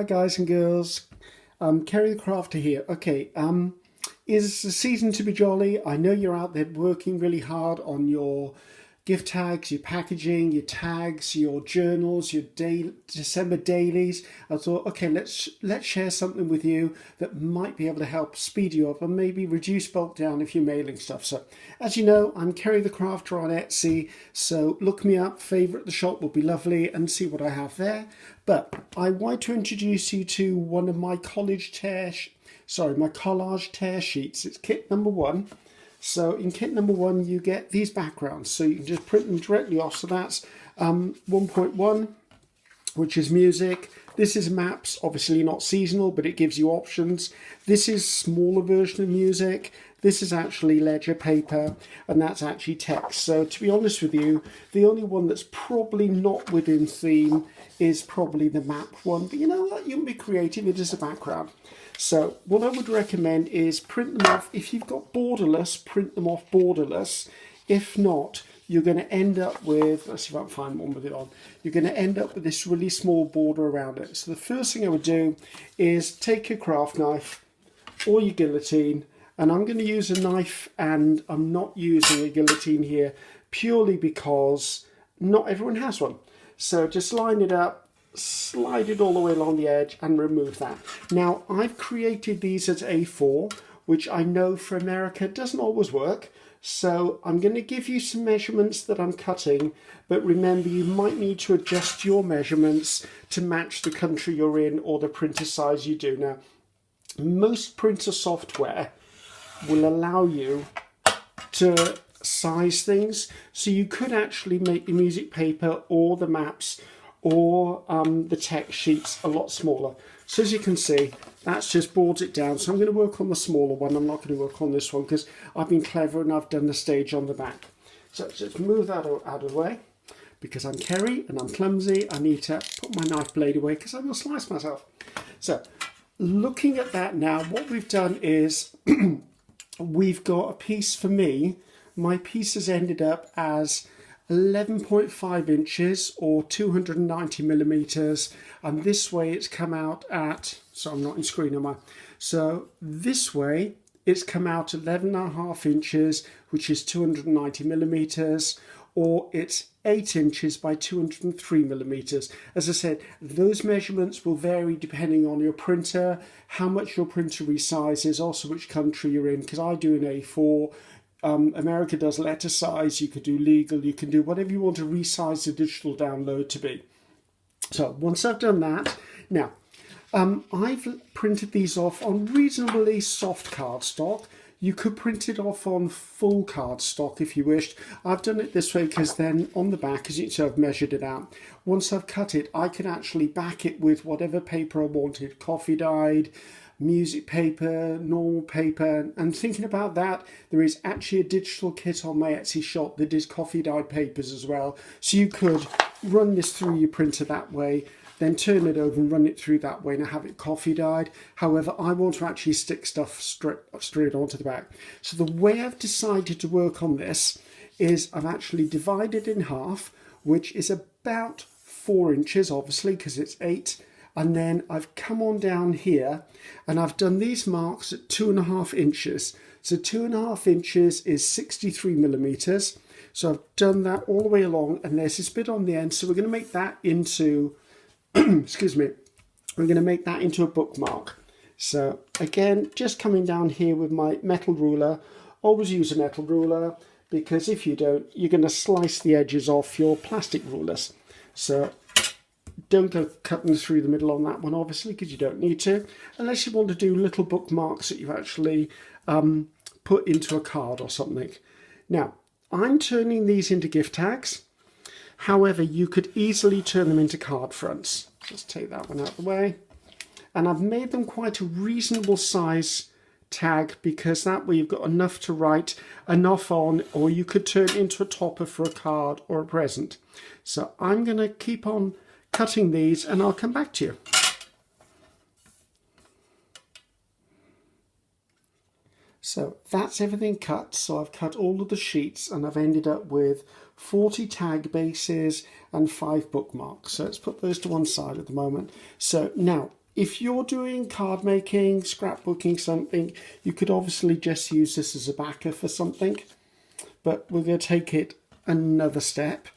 Hi guys and girls, Ceri the Crafter here. Okay, is the season to be jolly? I know you're out there working really hard on your gift tags, your packaging, your tags, your journals, your December dailies. I thought, okay, let's share something with you that might be able to help speed you up and maybe reduce bulk down if you're mailing stuff. So, as you know, I'm Ceri the Crafter on Etsy, so look me up, favourite the shop would be lovely, and see what I have there. But I want to introduce you to one of my collage collage tear sheets. It's kit number 1. So in kit number 1, you get these backgrounds. So you can just print them directly off. So that's 1.1, which is music. This is maps, obviously not seasonal, but it gives you options. This is smaller version of music. This is actually ledger paper, and that's actually text. So to be honest with you, the only one that's probably not within theme is probably the map one. But you know what? You can be creative. It is a background. So what I would recommend is print them off. If you've got borderless, print them off borderless. If not, you're going to end up with, let's see if I can find one with it on. You're going to end up with this really small border around it. So the first thing I would do is take your craft knife or your guillotine, and I'm going to use a knife, and I'm not using a guillotine here purely because not everyone has one. So just line it up, slide it all the way along the edge and remove that. Now I've created these as A4, which I know for America doesn't always work. So I'm going to give you some measurements that I'm cutting, but remember you might need to adjust your measurements to match the country you're in or the printer size you do. Now, most printer software will allow you to size things, so you could actually make the music paper or the maps or the text sheets a lot smaller. So as you can see, that's just boards it down. So I'm going to work on the smaller one. I'm not going to work on this one because I've been clever and I've done the stage on the back. So just move that out of the way. Because I'm Ceri and I'm clumsy, I need to put my knife blade away because I will slice myself. So looking at that now, what we've done is we've got a piece for me. My piece has ended up as 11.5 inches or 290 millimeters, and this way it's come out at, so I'm not in screen, am I? So this way it's come out 11.5 inches, which is 290 millimeters, or it's 8 inches by 203 millimeters. As I said, those measurements will vary depending on your printer, how much your printer resizes, also which country you're in, because I do an A4. America does letter size, you could do legal, you can do whatever you want to resize the digital download to be. So once I've done that, now I've printed these off on reasonably soft cardstock. You could print it off on full cardstock if you wished. I've done it this way because then on the back, as you can see, I've measured it out. Once I've cut it, I can actually back it with whatever paper I wanted, coffee dyed, music paper, normal paper. And thinking about that, there is actually a digital kit on my Etsy shop that is coffee dyed papers as well. So you could run this through your printer that way, then turn it over and run it through that way and have it coffee dyed. However, I want to actually stick stuff straight onto the back. So the way I've decided to work on this is I've actually divided in half, which is about 4 inches, obviously, because it's 8. And then I've come on down here and I've done these marks at 2.5 inches. So 2.5 inches is 63 millimeters. So I've done that all the way along, and there's this bit on the end. So we're going to make that into, excuse me, we're going to make that into a bookmark. So again, just coming down here with my metal ruler. Always use a metal ruler, because if you don't, you're going to slice the edges off your plastic rulers. So don't go cutting through the middle on that one, obviously, because you don't need to, unless you want to do little bookmarks that you've actually put into a card or something. Now, I'm turning these into gift tags. However, you could easily turn them into card fronts. Just take that one out of the way. And I've made them quite a reasonable size tag, because that way you've got enough to write enough on, or you could turn it into a topper for a card or a present. So I'm going to keep on cutting these and I'll come back to you. So that's everything cut. So I've cut all of the sheets and I've ended up with 40 tag bases and 5 bookmarks. So let's put those to one side at the moment. So now If you're doing card making, scrapbooking, something, you could obviously just use this as a backer for something, but we're going to take it another step.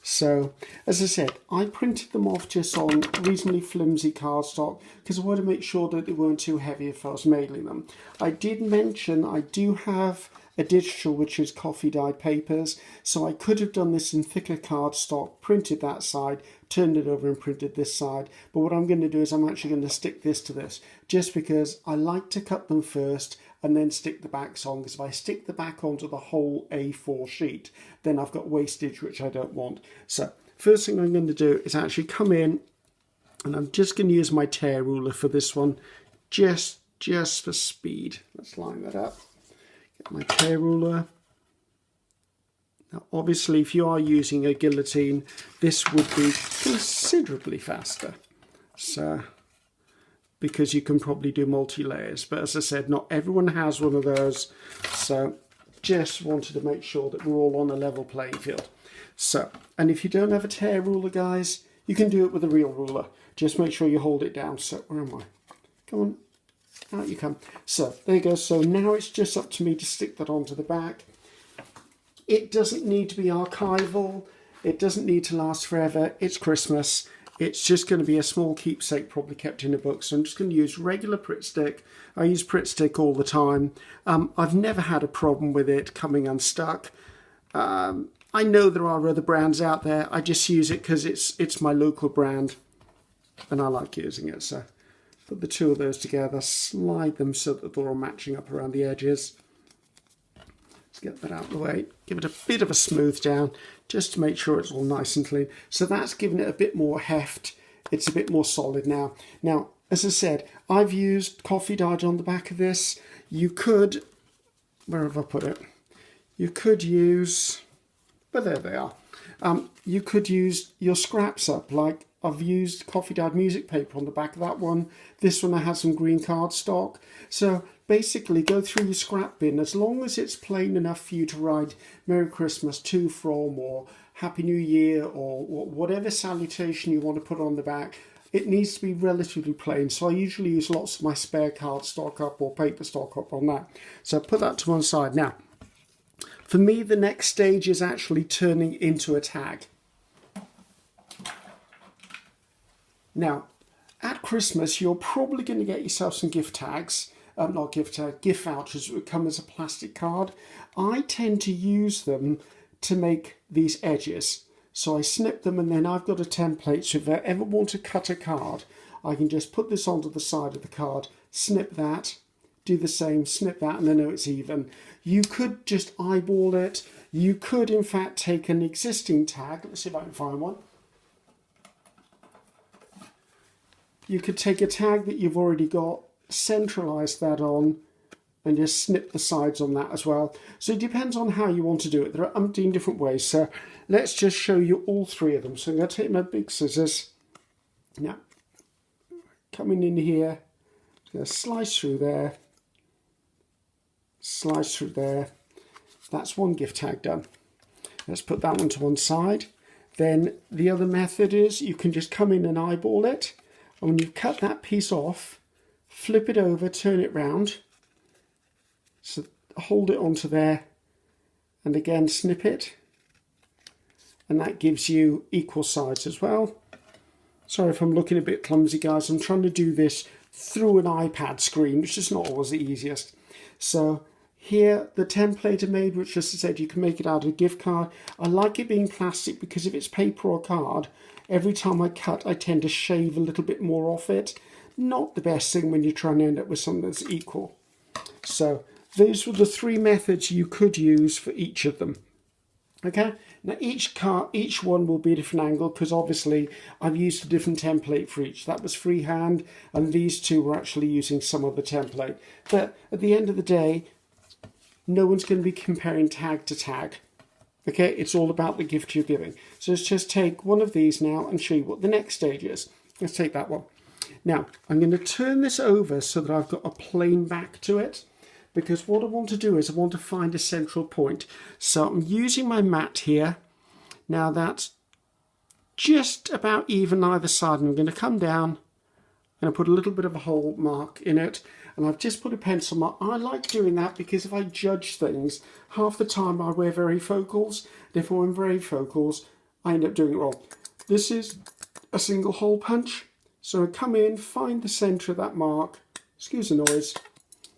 So, as I said, I printed them off just on reasonably flimsy cardstock because I wanted to make sure that they weren't too heavy if I was mailing them. I did mention I do have a digital, which is coffee dyed papers, so I could have done this in thicker cardstock, printed that side, turned it over and printed this side. But what I'm going to do is I'm actually going to stick this to this, just because I like to cut them first and then stick the backs on, because if I stick the back onto the whole A4 sheet, then I've got wastage, which I don't want. So first thing I'm going to do is actually come in, and I'm just going to use my tear ruler for this one, just for speed. Let's line that up. Get my tear ruler. Now obviously if you are using a guillotine, this would be considerably faster. So, because you can probably do multi-layers, but as I said, not everyone has one of those, so just wanted to make sure that we're all on a level playing field. So, and if you don't have a tear ruler, guys, you can do it with a real ruler. Just make sure you hold it down. So, where am I? Come on, out you come. So, there you go. So now it's just up to me to stick that onto the back. It doesn't need to be archival. It doesn't need to last forever. It's Christmas. It's just going to be a small keepsake, probably kept in a book. So I'm just going to use regular Pritt stick. I use Pritt stick all the time. I've never had a problem with it coming unstuck. I know there are other brands out there. I just use it because it's my local brand and I like using it. So put the two of those together, slide them so that they're all matching up around the edges. Let's get that out of the way. Give it a bit of a smooth down just to make sure it's all nice and clean. So that's given it a bit more heft. It's a bit more solid now. Now, as I said, I've used coffee dyed on the back of this. You could, where have I put it? You could use, but there they are. You could use your scraps up, like I've used coffee dyed music paper on the back of that one. This one I had some green cardstock. So basically go through your scrap bin, as long as it's plain enough for you to write Merry Christmas to, from, or Happy New Year, or whatever salutation you want to put on the back. It needs to be relatively plain. So I usually use lots of my spare cardstock up or paper stock up on that. So put that to one side. Now, for me, the next stage is actually turning into a tag. Now, at Christmas, you're probably going to get yourself some gift tags. Not gift tag, gift vouchers would come as a plastic card. I tend to use them to make these edges. So I snip them, and then I've got a template. So if I ever want to cut a card, I can just put this onto the side of the card, snip that, do the same, snip that, and I know it's even. You could just eyeball it. You could, in fact, take an existing tag. Let's see if I can find one. You could take a tag that you've already got, centralize that on, and just snip the sides on that as well. So it depends on how you want to do it. There are umpteen different ways. So let's just show you all three of them. So I'm going to take my big scissors. Now, coming in here, I'm going to slice through there, slice through there. That's one gift tag done. Let's put that one to one side. Then the other method is you can just come in and eyeball it. And when you've cut that piece off, flip it over, turn it round. So hold it onto there, and again snip it. And that gives you equal sides as well. Sorry if I'm looking a bit clumsy, guys. I'm trying to do this through an iPad screen, which is not always the easiest. So here, the template I made, which, as I said, you can make it out of a gift card. I like it being plastic because if it's paper or card, every time I cut, I tend to shave a little bit more off it. Not the best thing when you're trying to end up with something that's equal. So those were the three methods you could use for each of them. Okay, now each one will be a different angle because obviously I've used a different template for each. That was freehand, and these two were actually using some other template. But at the end of the day, no one's going to be comparing tag to tag. Okay, it's all about the gift you're giving. So let's just take one of these now and show you what the next stage is. Let's take that one. Now, I'm going to turn this over so that I've got a plain back to it, because what I want to do is I want to find a central point. So I'm using my mat here. Now that's just about even either side, and I'm going to come down and I put a little bit of a hole mark in it, and I've just put a pencil mark. I like doing that because if I judge things, half the time I wear varifocals, and if I wear varifocals, I end up doing it wrong. This is a single hole punch, so I come in, find the centre of that mark, excuse the noise,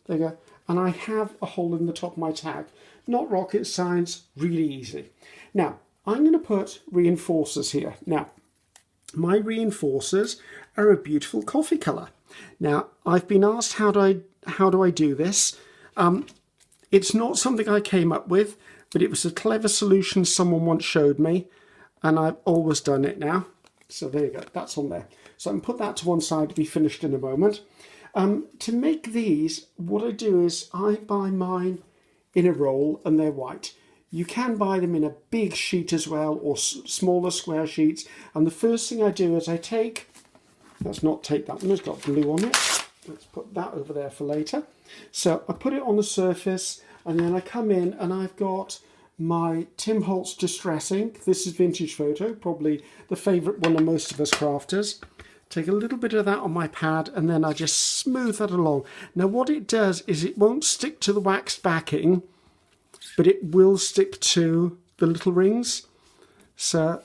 there you go, and I have a hole in the top of my tag. Not rocket science, really easy. Now, I'm going to put reinforcers here. Now, my reinforcers are a beautiful coffee colour. Now, I've been asked how do I do this. It's not something I came up with, but it was a clever solution someone once showed me, and I've always done it now. So there you go, that's on there. So I can put that to one side to be finished in a moment. To make these, what I do is I buy mine in a roll and they're white. You can buy them in a big sheet as well, or smaller square sheets. And the first thing I do is I take, let's not take that one, it's got blue on it. Let's put that over there for later. So I put it on the surface, and then I come in and I've got my Tim Holtz Distress ink. This is Vintage Photo, probably the favourite one of most of us crafters. Take a little bit of that on my pad, and then I just smooth that along. Now what it does is it won't stick to the waxed backing, but it will stick to the little rings. So,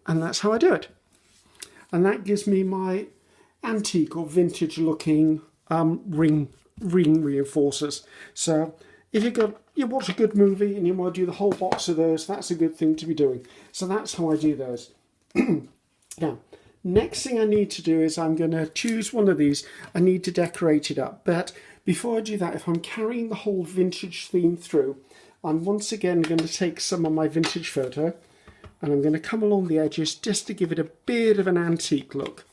and that's how I do it. And that gives me my antique or vintage looking ring reinforcers. So if you watch a good movie and you want to do the whole box of those, that's a good thing to be doing. So that's how I do those. Now, next thing I need to do is I'm going to choose one of these. I need to decorate it up. But before I do that, if I'm carrying the whole vintage theme through, I'm once again going to take some of my Vintage Photo, and I'm going to come along the edges just to give it a bit of an antique look.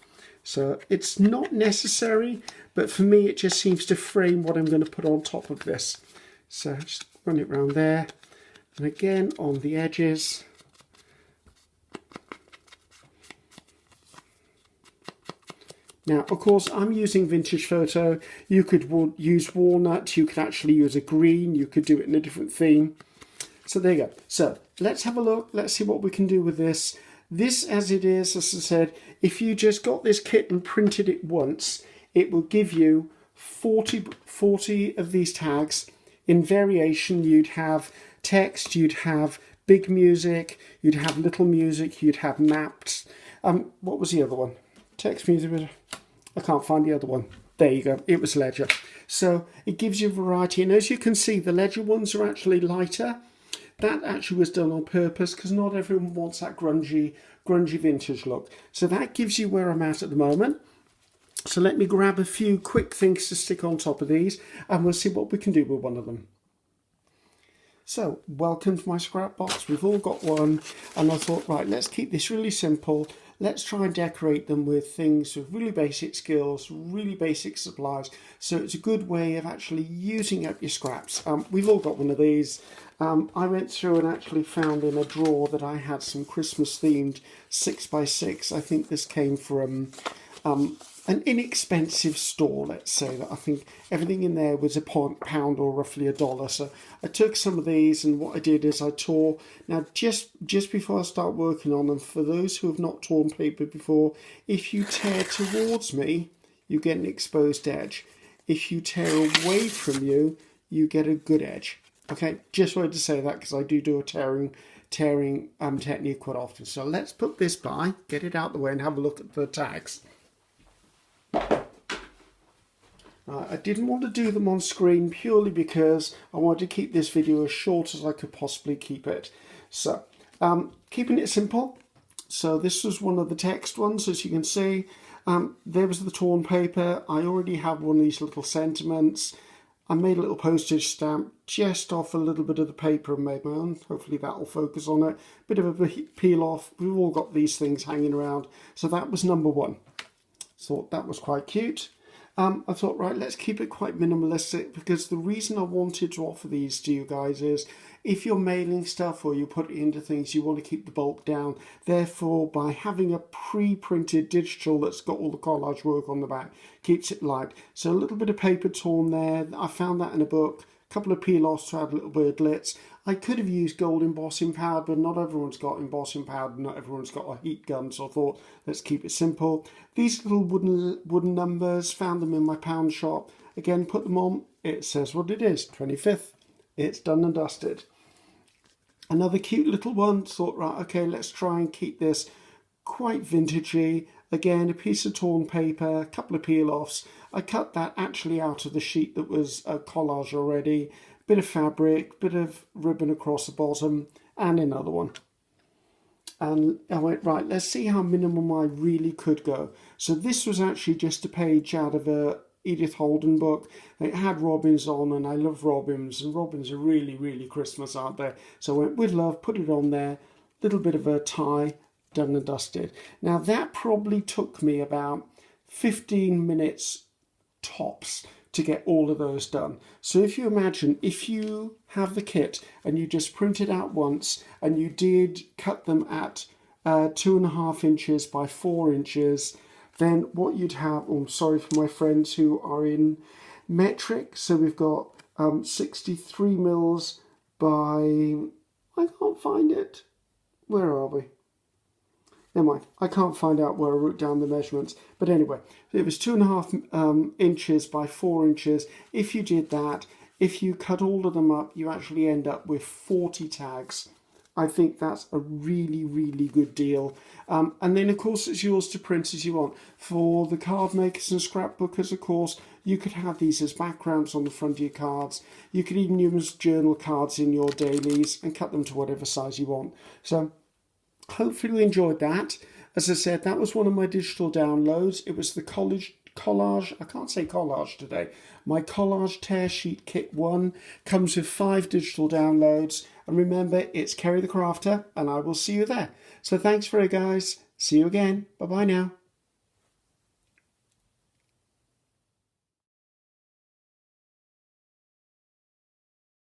So it's not necessary, but for me it just seems to frame what I'm going to put on top of this. So just run it around there, and again on the edges. Now, of course, I'm using Vintage Photo. You could use walnut, you could actually use a green, you could do it in a different theme. So there you go. So let's have a look. Let's see what we can do with this. This, as it is, as I said, if you just got this kit and printed it once, it will give you 40 of these tags. In variation, you'd have text, you'd have big music, you'd have little music, you'd have maps. What was the other one? Text, music, I can't find the other one. There you go, it was ledger. So it gives you variety, and as you can see, the ledger ones are actually lighter. That actually was done on purpose because not everyone wants that grungy vintage look. So that gives you where I'm at the moment. So let me grab a few quick things to stick on top of these, and we'll see what we can do with one of them. So, welcome to my scrap box. We've all got one, and I thought, right, let's keep this really simple. Let's try and decorate them with things with really basic skills, really basic supplies. So it's a good way of actually using up your scraps. We've all got one of these. I went through and actually found in a drawer that I had some Christmas themed 6x6. I think this came from an inexpensive store, let's say, that I think everything in there was £1 or roughly $1. So I took some of these, and what I did is I tore. Now, just before I start working on them, for those who have not torn paper before, if you tear towards me, you get an exposed edge. If you tear away from you, you get a good edge. Okay, just wanted to say that because I do a tearing technique quite often. So let's put this by, get it out the way, and have a look at the tags. I didn't want to do them on screen purely because I wanted to keep this video as short as I could possibly keep it. So, keeping it simple. So this was one of the text ones, as you can see. There was the torn paper. I already have one of these little sentiments. I made a little postage stamp just off a little bit of the paper and made my own. Hopefully that will focus on it. Bit of a peel off. We've all got these things hanging around. So that was number one. Thought that was quite cute. I thought, right, let's keep it quite minimalistic, because the reason I wanted to offer these to you guys is if you're mailing stuff or you put it into things, you want to keep the bulk down. Therefore, by having a pre-printed digital that's got all the collage work on the back, keeps it light. So a little bit of paper torn there. I found that in a book. a couple of peel-offs to add little birdlets. I could have used gold embossing powder, but not everyone's got embossing powder, not everyone's got a heat gun, so I thought, let's keep it simple. These little wooden numbers, found them in my pound shop. Again, put them on, it says what it is, 25th. It's done and dusted. Another cute little one, thought, right, okay, let's try and keep this quite vintagey. Again, a piece of torn paper, a couple of peel-offs. I cut that actually out of the sheet that was a collage already. Bit of fabric, bit of ribbon across the bottom, and another one. And I went, right, let's see how minimum I really could go. So this was actually just a page out of a Edith Holden book. It had robins on, and I love robins, and robins are really, really Christmas, aren't they? So I went with love, put it on there, little bit of a tie, done and dusted. Now that probably took me about 15 minutes tops to get all of those done. So if you imagine, if you have the kit and you just print it out once and you did cut them at 2.5 inches by 4 inches, then what you'd have, oh, I'm sorry for my friends who are in metric, so we've got 63 mils by, I can't find it, where are we? Never mind, I can't find out where I wrote down the measurements, but anyway, it was 2.5 inches by 4 inches. If you did that, if you cut all of them up, you actually end up with 40 tags. I think that's a really, really good deal. And then, of course, it's yours to print as you want. For the card makers and scrapbookers, of course, you could have these as backgrounds on the front of your cards. You could even use journal cards in your dailies and cut them to whatever size you want. So hopefully you enjoyed that. As I said, that was one of my digital downloads. It was the Collage, I can't say collage today. My Collage Tear Sheet Kit 1 comes with 5 digital downloads. And remember, it's Ceri the Crafter, and I will see you there. So thanks for it, guys. See you again. Bye-bye now.